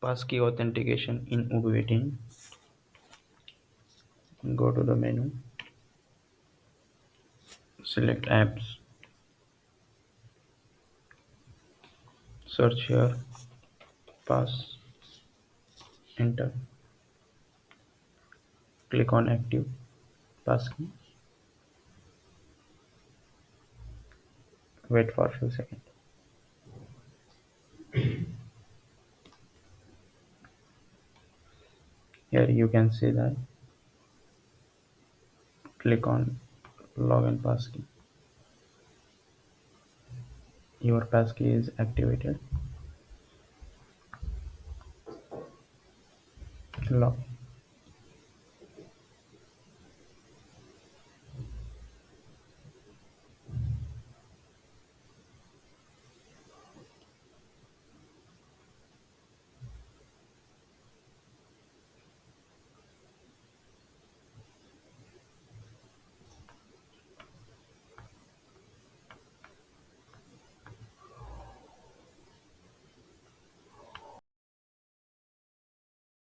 PassKey Authentication in Odoo 18. Go to the menu, select Apps, search here, Pass, enter, click on Active PassKey, wait for a few seconds. Here you can see that, click on Login PassKey. Your PassKey is activated. Log